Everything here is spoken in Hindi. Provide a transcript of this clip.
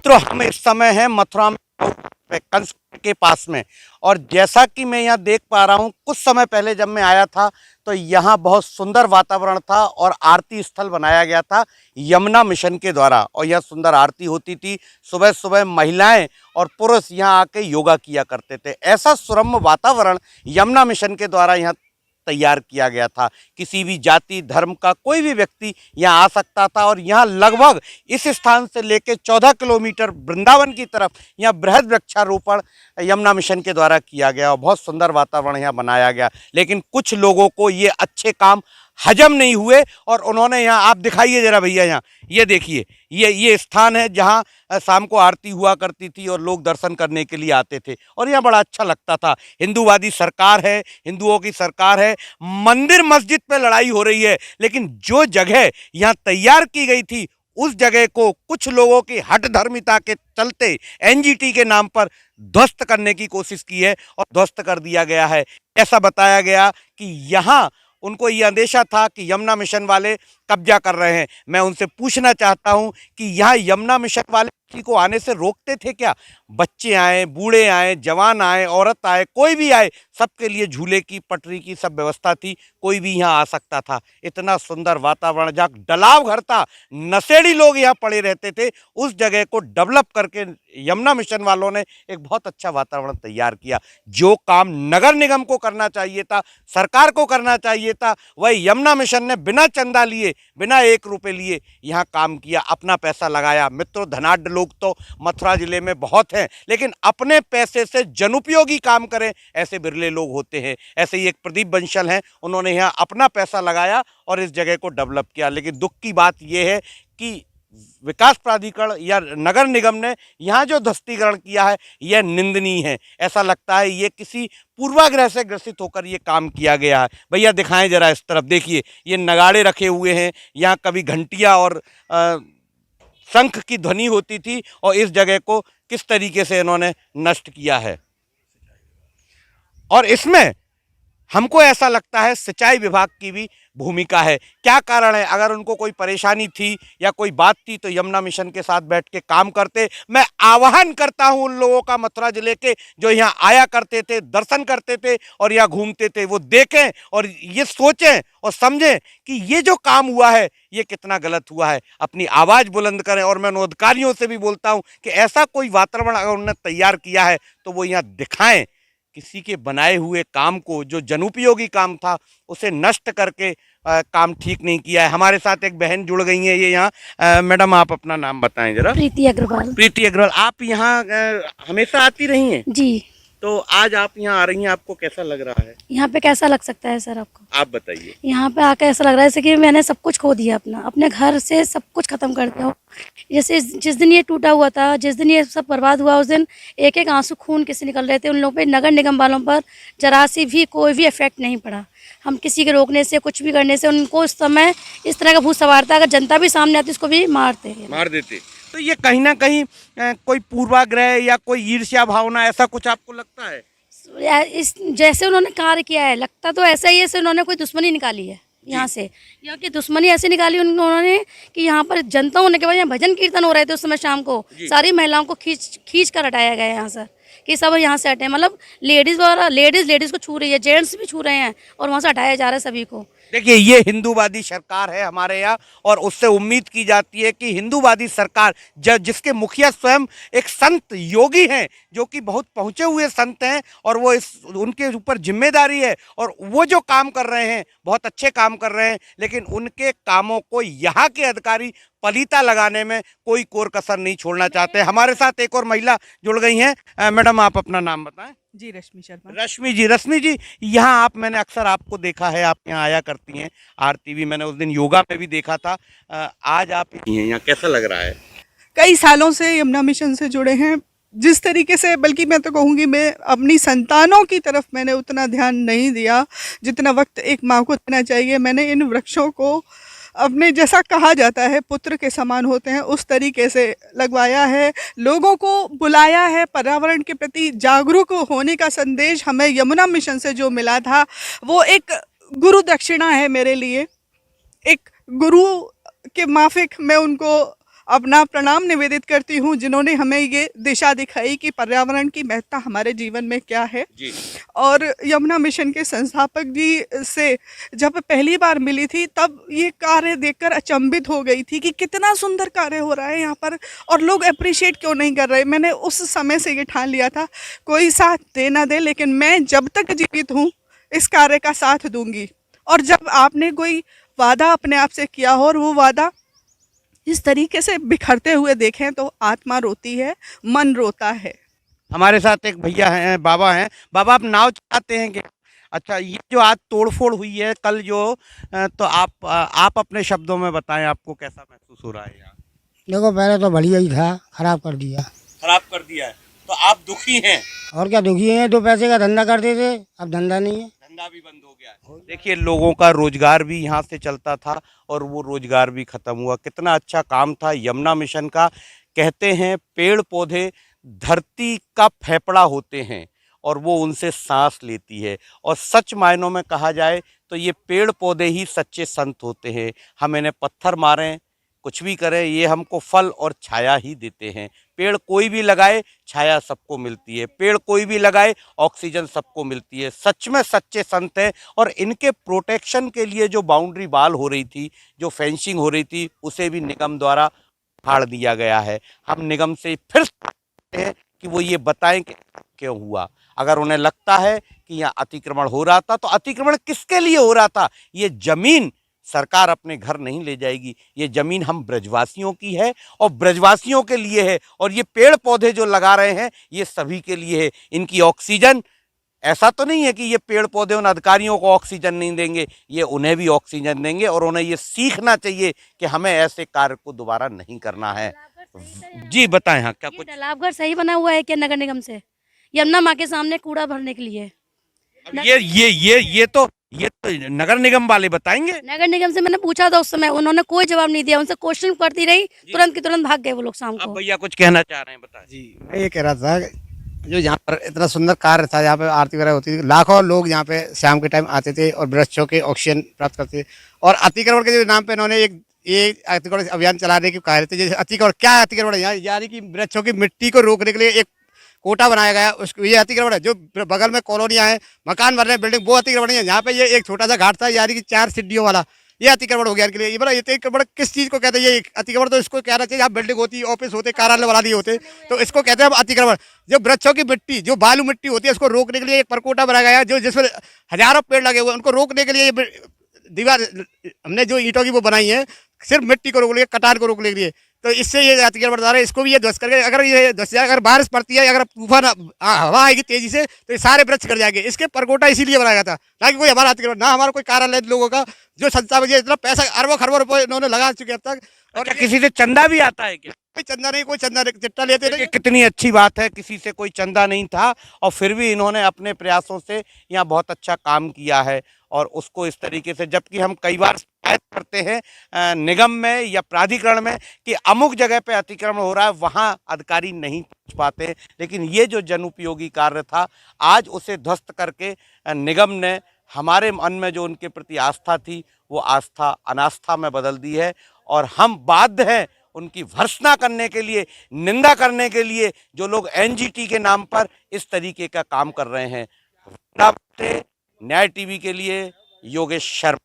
मित्रों, हम इस समय हैं मथुरा में कंस के पास में। और जैसा कि मैं यहाँ देख पा रहा हूँ, कुछ समय पहले जब मैं आया था तो यहाँ बहुत सुंदर वातावरण था और आरती स्थल बनाया गया था यमुना मिशन के द्वारा, और यह सुंदर आरती होती थी। सुबह सुबह महिलाएं और पुरुष यहाँ आके योगा किया करते थे। ऐसा सुरम्य वातावरण यमुना मिशन के द्वारा यहाँ तैयार किया गया था। किसी भी जाति धर्म का कोई भी व्यक्ति यहाँ आ सकता था। और यहाँ लगभग इस स्थान से लेकर 14 किलोमीटर वृंदावन की तरफ यहाँ बृहद वृक्षारोपण यमुना मिशन के द्वारा किया गया और बहुत सुंदर वातावरण यहाँ बनाया गया। लेकिन कुछ लोगों को ये अच्छे काम हजम नहीं हुए और उन्होंने यहाँ, आप दिखाइए जरा भैया, यहाँ ये देखिए, ये स्थान है जहाँ शाम को आरती हुआ करती थी और लोग दर्शन करने के लिए आते थे और यहाँ बड़ा अच्छा लगता था। हिंदूवादी सरकार है, हिंदुओं की सरकार है, मंदिर मस्जिद पे लड़ाई हो रही है, लेकिन जो जगह यहाँ तैयार की गई थी उस जगह को कुछ लोगों की हठधर्मिता के चलते एनजीटी के नाम पर ध्वस्त करने की कोशिश की है और ध्वस्त कर दिया गया है। ऐसा बताया गया कि यहाँ उनको ये अंदेशा था कि यमुना मिशन वाले कब्जा कर रहे हैं। मैं उनसे पूछना चाहता हूं कि यहाँ यमुना मिशन वाले किसी को आने से रोकते थे क्या? बच्चे आए, बूढ़े आए, जवान आए, औरत आए, कोई भी आए, सबके लिए झूले की पटरी की सब व्यवस्था थी, कोई भी यहाँ आ सकता था। इतना सुंदर वातावरण, जहाँ डलाव घर था, नशेड़ी लोग यहाँ पड़े रहते थे, उस जगह को डेवलप करके यमुना मिशन वालों ने एक बहुत अच्छा वातावरण तैयार किया। जो काम नगर निगम को करना चाहिए था, सरकार को करना चाहिए था, वही यमुना मिशन ने बिना चंदा लिए, बिना 1 रुपये लिए यहाँ काम किया, अपना पैसा लगाया। मित्रों, धनाढ्य लोग तो मथुरा जिले में बहुत हैं, लेकिन अपने पैसे से जनुपयोगी काम करें ऐसे बिरले लोग होते हैं। ऐसे ही एक प्रदीप बंसल हैं, उन्होंने यहाँ अपना पैसा लगाया और इस जगह को डेवलप किया। लेकिन दुख की बात यह है कि विकास प्राधिकरण या नगर निगम ने यहाँ जो ध्वस्तीकरण किया है यह निंदनीय है। ऐसा लगता है ये किसी पूर्वाग्रह से ग्रसित होकर ये काम किया गया है। भैया दिखाएं जरा इस तरफ, देखिए ये नगाड़े रखे हुए हैं, यहाँ कभी घंटियाँ और शंख की ध्वनि होती थी और इस जगह को किस तरीके से इन्होंने नष्ट किया है। और इसमें हमको ऐसा लगता है सिंचाई विभाग की भी भूमिका है। क्या कारण है? अगर उनको कोई परेशानी थी या कोई बात थी तो यमुना मिशन के साथ बैठ के काम करते। मैं आह्वान करता हूं उन लोगों का, मथुरा जिले के, जो यहाँ आया करते थे, दर्शन करते थे और यहाँ घूमते थे, वो देखें और ये सोचें और समझें कि ये जो काम हुआ है ये कितना गलत हुआ है। अपनी आवाज़ बुलंद करें। और मैं उन अधिकारियों से भी बोलता हूँ कि ऐसा कोई वातावरण अगर उन्होंने तैयार किया है तो वो यहाँ दिखाएं। किसी के बनाए हुए काम को, जो जनोपयोगी काम था, उसे नष्ट करके काम ठीक नहीं किया है। हमारे साथ एक बहन जुड़ गई हैं, ये यहाँ। मैडम, आप अपना नाम बताएं जरा। प्रीति अग्रवाल। प्रीति अग्रवाल, आप यहाँ हमेशा आती रही हैं? जी। तो आज आप यहाँ आ रही हैं, आपको कैसा लग रहा है? यहाँ पे कैसा लग सकता है सर आपको? आप बताइए। यहाँ पे आकर ऐसा लग रहा है जैसे कि मैंने सब कुछ खो दिया, अपने घर से सब कुछ खत्म कर दिया हो। जैसे जिस दिन ये टूटा हुआ था, जिस दिन ये सब बर्बाद हुआ, उस दिन एक एक आंसू खून के से निकल रहे थे। उन लोगों पे, नगर निगम वालों पर जरा सी भी कोई भी इफेक्ट नहीं पड़ा। हम किसी के रोकने से, कुछ भी करने से, उनको उस समय इस तरह का भूत सवार था, अगर जनता भी सामने आती उसको भी मार देते। तो ये कहीं ना कहीं कोई पूर्वाग्रह या कोई ईर्ष्या भावना, ऐसा कुछ आपको लगता है? इस जैसे उन्होंने कार्य किया है, लगता तो ऐसा ही है जैसे उन्होंने कोई दुश्मनी निकाली है यहाँ से। यहाँ की दुश्मनी ऐसे निकाली उन्होंने कि यहाँ पर जनता होने के बाद, यहाँ भजन कीर्तन हो रहे थे उस समय शाम को, सारी महिलाओं को खींच कर हटाया गया यहाँ से कि सब यहाँ से हटे। मतलब लेडीज़ वगैरह, लेडीज़ को छू रही है, जेंट्स भी छू रहे हैं और वहाँ से हटाया जा रहा है सभी को। देखिए, ये हिंदूवादी सरकार है हमारे यहाँ, और उससे उम्मीद की जाती है कि हिंदूवादी सरकार, जिसके मुखिया स्वयं एक संत योगी हैं, जो कि बहुत पहुँचे हुए संत हैं, और वो उनके ऊपर जिम्मेदारी है और वो जो काम कर रहे हैं बहुत अच्छे काम कर रहे हैं, लेकिन उनके कामों को यहाँ के अधिकारी पलीता लगाने में कोई कोर कसर नहीं छोड़ना चाहते। हमारे साथ एक और महिला जुड़ गई हैं। मैडम, आप अपना नाम बताएं। जी, रश्मि शर्मा। रश्मि जी, यहाँ आप, मैंने अक्सर आपको देखा है, आप यहाँ आया करती हैं आरती भी, मैंने उस दिन योगा में भी देखा था। आज आप यहाँ, कैसा लग रहा है? कई सालों से यमुना मिशन से जुड़े हैं। जिस तरीके से, बल्कि मैं तो कहूँगी, मैं अपनी संतानों की तरफ मैंने उतना ध्यान नहीं दिया जितना वक्त एक माँ को देना चाहिए। मैंने इन वृक्षों को अपने, जैसा कहा जाता है पुत्र के समान होते हैं, उस तरीके से लगवाया है, लोगों को बुलाया है। पर्यावरण के प्रति जागरूक होने का संदेश हमें यमुना मिशन से जो मिला था वो एक गुरु दक्षिणा है मेरे लिए। एक गुरु के माफिक मैं उनको अपना प्रणाम निवेदित करती हूँ जिन्होंने हमें ये दिशा दिखाई कि पर्यावरण की महत्ता हमारे जीवन में क्या है। जी। और यमुना मिशन के संस्थापक जी से जब पहली बार मिली थी तब ये कार्य देखकर अचंभित हो गई थी कि कितना सुंदर कार्य हो रहा है यहाँ पर और लोग अप्रिशिएट क्यों नहीं कर रहे। मैंने उस समय से ये ठान लिया था, कोई साथ दे ना दे लेकिन मैं जब तक जीवित हूँ इस कार्य का साथ दूंगी। और जब आपने कोई वादा अपने आप से किया हो और वो वादा इस तरीके से बिखरते हुए देखें तो आत्मा रोती है, मन रोता है। हमारे साथ एक भैया हैं, बाबा हैं। बाबा, आप नाव चलाते हैं क्या? अच्छा, ये जो आज तोड़फोड़ हुई है कल जो, तो आप अपने शब्दों में बताएं, आपको कैसा महसूस हो रहा है यहाँ? देखो पहले तो बढ़िया ही था, खराब कर दिया। खराब कर दिया है तो आप दुखी हैं? और क्या दुखी हैं, 2 पैसे का धंधा करते थे, अब धंधा नहीं है। धंधा भी बंद हो गया है। देखिए, लोगों का रोजगार भी यहाँ से चलता था और वो रोजगार भी खत्म हुआ। कितना अच्छा काम था यमुना मिशन का। कहते हैं पेड़ पौधे धरती का फेफड़ा होते हैं और वो उनसे सांस लेती है, और सच मायनों में कहा जाए तो ये पेड़ पौधे ही सच्चे संत होते हैं। हम इन्हें पत्थर मारें, कुछ भी करें, ये हमको फल और छाया ही देते हैं। पेड़ कोई भी लगाए, छाया सबको मिलती है। पेड़ कोई भी लगाए, ऑक्सीजन सबको मिलती है। सच में सच्चे संत हैं। और इनके प्रोटेक्शन के लिए जो बाउंड्री वाल हो रही थी, जो फेंसिंग हो रही थी, उसे भी निगम द्वारा फाड़ दिया गया है। हम निगम से फिर चाहते हैं कि वो ये बताएं कि क्यों हुआ। अगर उन्हें लगता है कि यहाँ अतिक्रमण हो रहा था तो अतिक्रमण किसके लिए हो रहा था? ये जमीन सरकार अपने घर नहीं ले जाएगी। ये जमीन हम ब्रजवासियों की है और ब्रजवासियों के लिए है। और ये पेड़ पौधे जो लगा रहे हैं ये सभी के लिए है। इनकी ऑक्सीजन, ऐसा तो नहीं है कि ये पेड़ पौधे उन अधिकारियों को ऑक्सीजन नहीं देंगे, ये उन्हें भी ऑक्सीजन देंगे। और उन्हें ये सीखना चाहिए कि हमें ऐसे कार्य को दोबारा नहीं करना है। जी बताएं, हाँ क्या ये कुछ? तालाबघर सही बना हुआ है क्या नगर निगम से? यमुना माँ के सामने कूड़ा भरने के लिए। अब ये तो नगर निगम वाले बताएंगे। नगर निगम से मैंने पूछा था उस समय, उन्होंने कोई जवाब नहीं दिया। उनसे क्वेश्चन करती रही, तुरंत की तुरंत भाग गए वो लोग शाम अब को। भैया कुछ कहना चाह रहे हैं, बताएं। जी, मैं ये कह रहा था कि जो यहाँ पर इतना सुंदर कार्य था, यहाँ पे आरती वगैरह होती थी, लाखों लोग यहाँ पे शाम के टाइम आते थे और वृक्षों के ऑक्सीजन प्राप्त करते थे। और अतिक्रमण के जो नाम पे इन्होंने एक अतिक्रमण अभियान चलाने की कह रहे थे। जैसे अतिक्रमण क्या अतिक्रमण है यहाँ, यानी कि वृक्षों की मिट्टी को रोकने के लिए एक कोटा बनाया गया, उसको ये अतिक्रमण है। जो बगल में कॉलोनियाँ हैं, मकान बन रहे हैं, बिल्डिंग, वो अतिक्रमण नहीं है। यहाँ पे ये एक छोटा सा घाट था, यानी कि 4 सीढ़ियों वाला, ये अतिक्रमण हो गया इनके लिए। ये बड़ा, ये अतिक्रमण किस चीज़ को कहते हैं? ये अतिक्रमण तो इसको कहना चाहिए, यहाँ बिल्डिंग होती, ऑफिस होते, कार्यालय बना दिए होते, तो इसको कहते हैं अतिक्रमण। जो वृक्षों की मिट्टी, जो बालू मिट्टी होती है, उसको रोकने के लिए एक परकोटा बनाया गया, जो जिसमें हजारों पेड़ लगे हुए हैं, उनको रोकने के लिए दीवार हमने जो ईंटों की वो बनाई है, सिर्फ मिट्टी को रोकने के लिए, कटान को रोकने के लिए। तो इससे ये अतिक्रमण बढ़ा रहे हैं, इसको भी ये ध्वस्त करके, अगर ये ध्वस्त जाए, अगर बारिश पड़ती है, अगर तूफान हवा आएगी तेजी से, तो ये सारे वृक्ष कर जाएंगे। इसके परकोटा इसीलिए बनाया गया था, ना कि कोई हमारा अतिक्रमण, ना हमारा कोई कार्यालय लोगों का जो संस्था में इतना पैसा अरबों खरबों रुपए इन्होंने लगा चुके अब तक। और अच्छा, किसी से चंदा भी आता है क्या? कोई चंदा नहीं, कोई चंदा नहीं, चिट्टा लेते ये नहीं। कितनी अच्छी बात है, किसी से कोई चंदा नहीं था और फिर भी इन्होंने अपने प्रयासों से यहाँ बहुत अच्छा काम किया है। और उसको इस तरीके से, जबकि हम कई बार शिकायत करते हैं निगम में या प्राधिकरण में कि अमुक जगह पे अतिक्रमण हो रहा है, वहाँ अधिकारी नहीं पहुँच पाते, लेकिन ये जो जनउपयोगी कार्य था, आज उसे ध्वस्त करके निगम ने हमारे मन में जो उनके प्रति आस्था थी, वो आस्था अनास्था में बदल दी है। और हम बाध्य हैं उनकी भर्त्सना करने के लिए, निंदा करने के लिए, जो लोग एनजीटी के नाम पर इस तरीके का काम कर रहे हैं। न्याय टीवी के लिए योगेश शर्मा।